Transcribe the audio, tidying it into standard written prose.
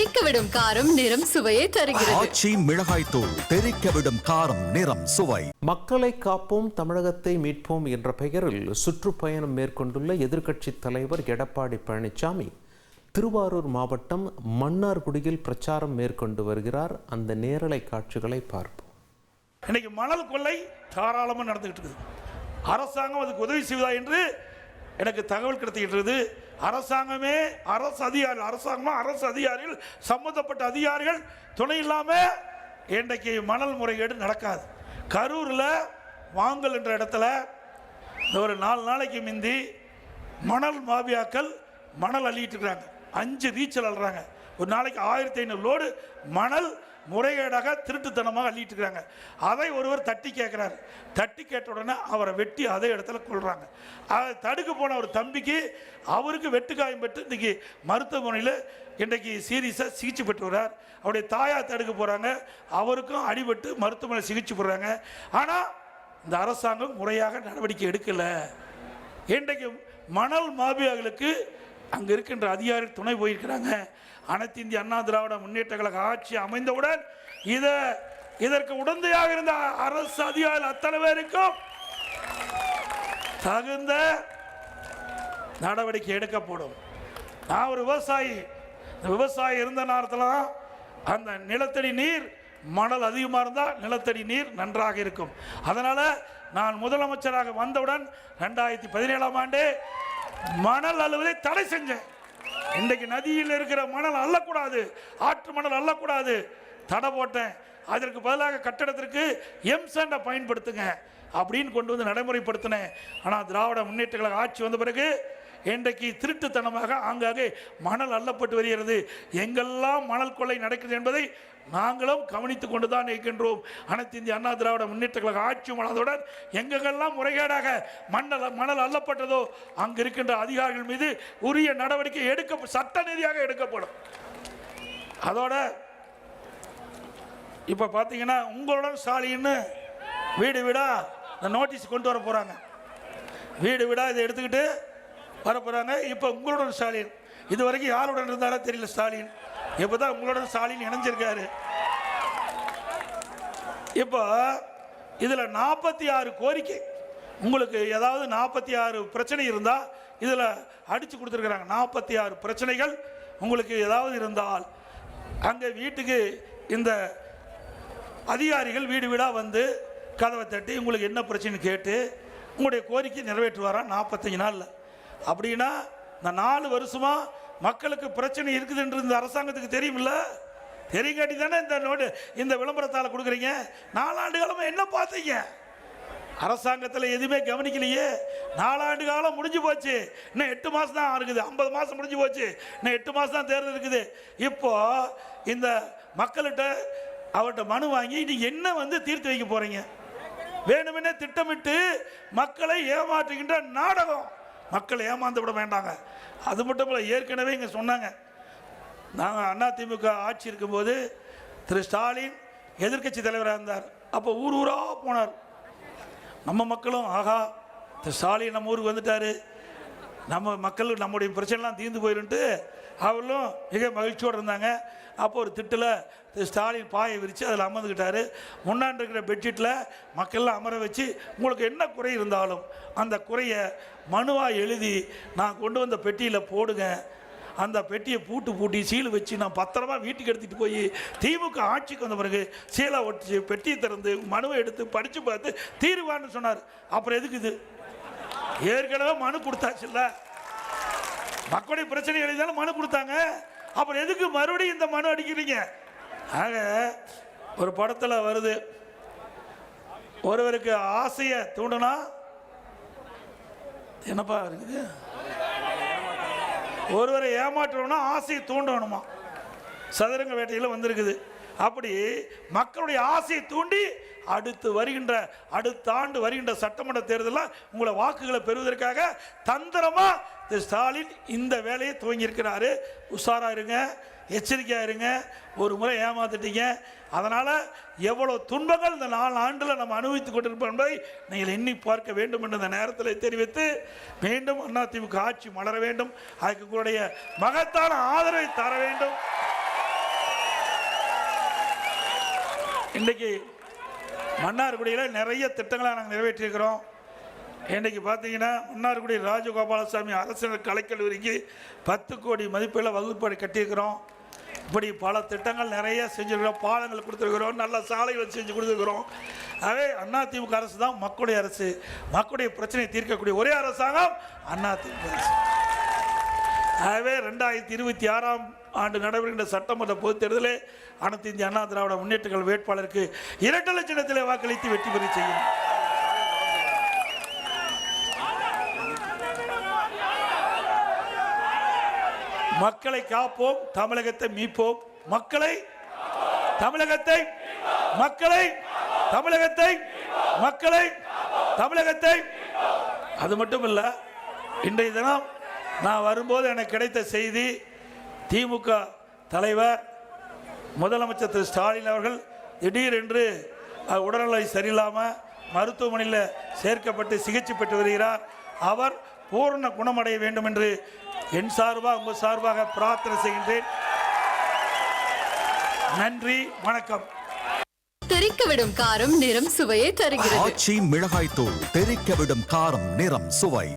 தெறிக்கவிடும் காரம் நிறம் சுவையை தருகிறது. ஆச்சி மிளகாய் தூள் தெறிக்கவிடும் காரம் நிறம் சுவை. மக்களை காப்போம் தமிழகத்தை மீட்போம் என்ற பெயரில் சுற்றுப்பயணம் மேற்கொண்டுள்ள எதிர்க்கட்சி தலைவர் எடப்பாடி பழனிசாமி திருவாரூர் மாவட்டம் மன்னார்குடியில் பிரச்சாரம் மேற்கொண்டு வருகிறார். அந்த நேரலை காட்சிகளை பார்ப்போம். இன்னைக்கு மணல் கொள்ளை தாராளமாக நடந்துகிட்டு இருக்குது. அரசாங்கம் அதுக்கு உதவி செய்வதா என்று எனக்கு தகவல் கிடைத்துக்கிட்டு. அரசாங்கமே அரசு அதிகாரிகள் சம்பந்தப்பட்ட அதிகாரிகள் துணை இல்லாமல் இன்றைக்கு மணல் முறைகேடு நடக்காது. கரூரில் வாங்கல் என்ற இடத்துல ஒரு 4 நாளைக்கு முந்தி மணல் மாபியாக்கள் மணல் அள்ளிட்டு இருக்கிறாங்க. 5 ரீச்சல் அள்ளுறாங்க. ஒரு நாளைக்கு 1500 லோடு மணல் முறைகேடாக திருட்டுத்தனமாக அள்ளிட்டு இருக்கிறாங்க. அதை ஒருவர் தட்டி கேட்குறாரு. தட்டி கேட்ட உடனே அவரை வெட்டி அதே இடத்துல கொள்றாங்க. அதை தடுக்க போன ஒரு தம்பிக்கு அவருக்கு வெட்டுக்காயம் பெற்று இன்றைக்கி மருத்துவமனையில் இன்றைக்கு சீரியஸாக சிகிச்சை பெற்று வர்றார். அவருடைய தாயார் தடுக்க போகிறாங்க. அவருக்கும் அடிபட்டு மருத்துவமனை சிகிச்சை போடுறாங்க. ஆனால் இந்த அரசாங்கம் முறையாக நடவடிக்கை எடுக்கலை. இன்றைக்கு மணல் மாபியாக்களுக்கு அங்கே இருக்கின்ற அதிகாரிகள் துணை போயிருக்கிறாங்க. அனைத்து இந்திய அண்ணா திராவிட முன்னேற்ற கழக ஆட்சி அமைந்தவுடன் இதற்கு உடந்தையாக இருந்த அரசு அதிகாரிகள் அத்தனை பேருக்கும் தகுந்த நடவடிக்கை எடுக்கப்படும். நான் ஒரு விவசாயி இருந்த நேரத்தில் அந்த நிலத்தடி நீர் மணல் அதிகமாக இருந்தால் நிலத்தடி நீர் நன்றாக இருக்கும். அதனால் நான் முதலமைச்சராக வந்தவுடன் 2017ஆம் ஆண்டு மணல் அள்ளுவதை தடை செஞ்சேன். இன்றைக்கு நதியில் இருக்கிற மணல் அள்ளக்கூடாது, ஆற்று மணல் அள்ளக்கூடாது, தடை போட்டேன். அதற்கு பதிலாக கட்டடத்திற்கு எம்சாண்டை பயன்படுத்துங்க அப்படின்னு கொண்டு வந்து நடைமுறைப்படுத்தினேன். ஆனால் திராவிட முன்னேற்ற கழக ஆட்சி வந்த பிறகு இன்றைக்கு திருட்டுத்தனமாக ஆங்காங்கே மணல் அள்ளப்பட்டு வருகிறது. எங்கெல்லாம் மணல் கொள்ளை நடக்குது என்பதை நாங்களும் கவனித்துக் கொண்டுதான் இருக்கின்றோம். அனைத்து இந்திய அண்ணா திராவிட முன்னேற்ற கழக ஆட்சி மனதுடன் எங்கெல்லாம் முறைகேடாக மணல் அள்ளப்பட்டதோ அங்கு இருக்கின்ற அதிகாரிகள் மீது உரிய நடவடிக்கை சட்ட ரீதியாக எடுக்கப்படும். அதோட இப்போ பார்த்தீங்கன்னா உங்களுடன் ஸ்டாலின்னு வீடு வீடா இந்த நோட்டீஸ் கொண்டு வர போகிறாங்க. வீடு வீடா இதை எடுத்துக்கிட்டு வர போகிறாங்க. இப்போ உங்களுடன் ஸ்டாலின், இது வரைக்கும் யாருடன் இருந்தாரோ தெரியல. ஸ்டாலின் இப்போ தான் உங்களுடன் ஸ்டாலின் இணைஞ்சிருக்காரு. இப்போ இதில் 46 கோரிக்கை, உங்களுக்கு ஏதாவது 46 பிரச்சனை இருந்தால் இதில் அடித்து கொடுத்துருக்குறாங்க. 46 பிரச்சனைகள் உங்களுக்கு ஏதாவது இருந்தால் அங்கே வீட்டுக்கு இந்த அதிகாரிகள் வீடு வீடாக வந்து கதவை தட்டி உங்களுக்கு என்ன பிரச்சனை கேட்டு உங்களுடைய கோரிக்கை நிறைவேற்றுவாரா 45 நாளில். அப்படின்னா இந்த 4 வருஷமாக மக்களுக்கு பிரச்சனை இருக்குது என்று இந்த அரசாங்கத்துக்கு தெரியுமில்ல? தெரியுங்காட்டி தானே இந்த விளம்பரத்தால் கொடுக்குறீங்க. 4 ஆண்டு காலமாக என்ன பார்த்தீங்க? அரசாங்கத்தில் எதுவுமே கவனிக்கலையே. 4 ஆண்டு காலம் முடிஞ்சு போச்சு. இன்னும் 8 மாதம் தான் இருக்குது. 50 மாதம் முடிஞ்சு போச்சு. இன்னும் 8 மாதம் தான் தேர்தல் இருக்குது. இப்போ இந்த மக்கள்கிட்ட அவர்கிட்ட மனு வாங்கி நீ என்ன தீர்த்து வைக்க போறீங்க? வேணுமென்னே திட்டமிட்டு மக்களை ஏமாற்றுகின்ற நாடகம். மக்களை ஏமாந்து விட வேண்டாங்க. அது மட்டும் இல்லை, ஏற்கனவே இங்கே சொன்னாங்க, நாங்கள் அதிமுக ஆட்சி இருக்கும்போது திரு ஸ்டாலின் எதிர்க்கட்சி தலைவராக இருந்தார். அப்போ ஊராக போனார். நம்ம மக்களும் ஆகா திரு ஸ்டாலின் நம்ம ஊருக்கு வந்துட்டார், நம்ம மக்கள் நம்முடைய பிரச்சனைலாம் தீர்ந்து போயிருன்ட்டு அவர்களும் மிக மகிழ்ச்சியோடு இருந்தாங்க. அப்போ ஒரு திட்டில் திரு ஸ்டாலின் பாயை விரித்து அதில் அமர்ந்துக்கிட்டார். முன்னாடி இருக்கிற பெட்ஷீட்டில் மக்கள்லாம் அமர வச்சு உங்களுக்கு என்ன குறை இருந்தாலும் அந்த குறையை மனுவாக எழுதி நான் கொண்டு வந்த பெட்டியில் போடுங்க. அந்த பெட்டியை பூட்டி சீல் வச்சு நான் பத்திரமா வீட்டுக்கு எடுத்துகிட்டு போய் திமுக ஆட்சிக்கு வந்த பிறகு சீலை ஒட்டிச்சு பெட்டியை திறந்து மனுவை எடுத்து படித்து பார்த்து தீர்வான்னு சொன்னார். அப்புறம் எதுக்கு இது? ஏற்கனவே மனு கொடுத்தாச்சு இல்லை, மக்களுடைய பிரச்சனை எழுதினாலும் மனு கொடுத்தாங்க. அப்புறம் எதுக்கு மறுபடியும் இந்த மனு அடிக்கிறீங்க? ஆக ஒரு படத்தில் வருது, ஒருவருக்கு ஆசையை தூண்டனா என்னப்பா இருக்குது, ஒருவரை ஏமாற்றணும்னா ஆசையை தூண்டணுமா, சதுரங்க வேட்டையில் வந்திருக்குது. அப்படி மக்களுடைய ஆசையை தூண்டி அடுத்த ஆண்டு வருகின்ற சட்டமன்ற தேர்தலில் உங்களை வாக்குகளை பெறுவதற்காக தந்திரமா திரு ஸ்டாலின் இந்த வேலையை துவங்கியிருக்கிறாரு. உஷாரா இருங்க, எச்சரிக்கையாக இருங்க. ஒரு முறை ஏமாத்திட்டீங்க. அதனால் எவ்வளோ துன்பங்கள் இந்த 4 ஆண்டில் நம்ம அனுபவித்துக் கொண்டிருப்போம் என்பதை நீங்கள் எண்ணி பார்க்க வேண்டும் என்ற இந்த நேரத்தில் தெரிவித்து மீண்டும் அதிமுக ஆட்சி மலர வேண்டும். அதுக்கு உங்களுடைய மகத்தான ஆதரவை தர வேண்டும். இன்றைக்கு மன்னார்குடியில் நிறைய திட்டங்களை நாங்கள் நிறைவேற்றியிருக்கிறோம். இன்றைக்கு பார்த்தீங்கன்னா மன்னார்குடி ராஜகோபாலசாமி அரசு கலைக்கல்லூரிக்கு 10 கோடி மதிப்பில் வகுப்பறை கட்டியிருக்கிறோம். இப்படி பல திட்டங்கள் நிறைய செஞ்சுருக்கிறோம். பாலங்கள் கொடுத்துருக்கிறோம், நல்ல சாலைகள் செஞ்சு கொடுத்துருக்கிறோம். ஆகவே அதிமுக அரசு தான் மக்களுடைய அரசு. மக்களுடைய பிரச்சனையை தீர்க்கக்கூடிய ஒரே அரசாங்கம் அதிமுக அரசு. ஆகவே 2026ஆம் ஆண்டு நடைபெறுகின்ற சட்டமன்ற பொதுத் தேர்தலில் அனைத்து இந்திய அண்ணா திராவிட முன்னேற்ற கழக வேட்பாளருக்கு 2 லட்சத்திலே வாக்களித்து வெற்றி பெற செய்யும். மக்களை காப்போம், தமிழகத்தை மீட்போம். மக்களை தமிழகத்தை மக்களை தமிழகத்தை மக்களை தமிழகத்தை. அது மட்டும் இல்லை, இன்றைய தினம் நான் வரும்போது எனக்கு கிடைத்த செய்தி, திமுக தலைவர் முதலமைச்சர் திரு ஸ்டாலின் அவர்கள் திடீரென்று உடல்நிலை சரியில்லாமல் மருத்துவமனையில் சேர்க்கப்பட்டு சிகிச்சை பெற்று வருகிறார். அவர் பூர்ண குணமடைய வேண்டும் என்று என் சார்பாக உங்கள் சார்பாக பிரார்த்தனை செய்கின்றேன். நன்றி, வணக்கம். தெறிக்கவிடும் காரம் நிறம் சுவையை தருகிறது. ஆச்சி மிளகாய் தூள் தெறிக்கவிடும் காரம் நிறம் சுவை.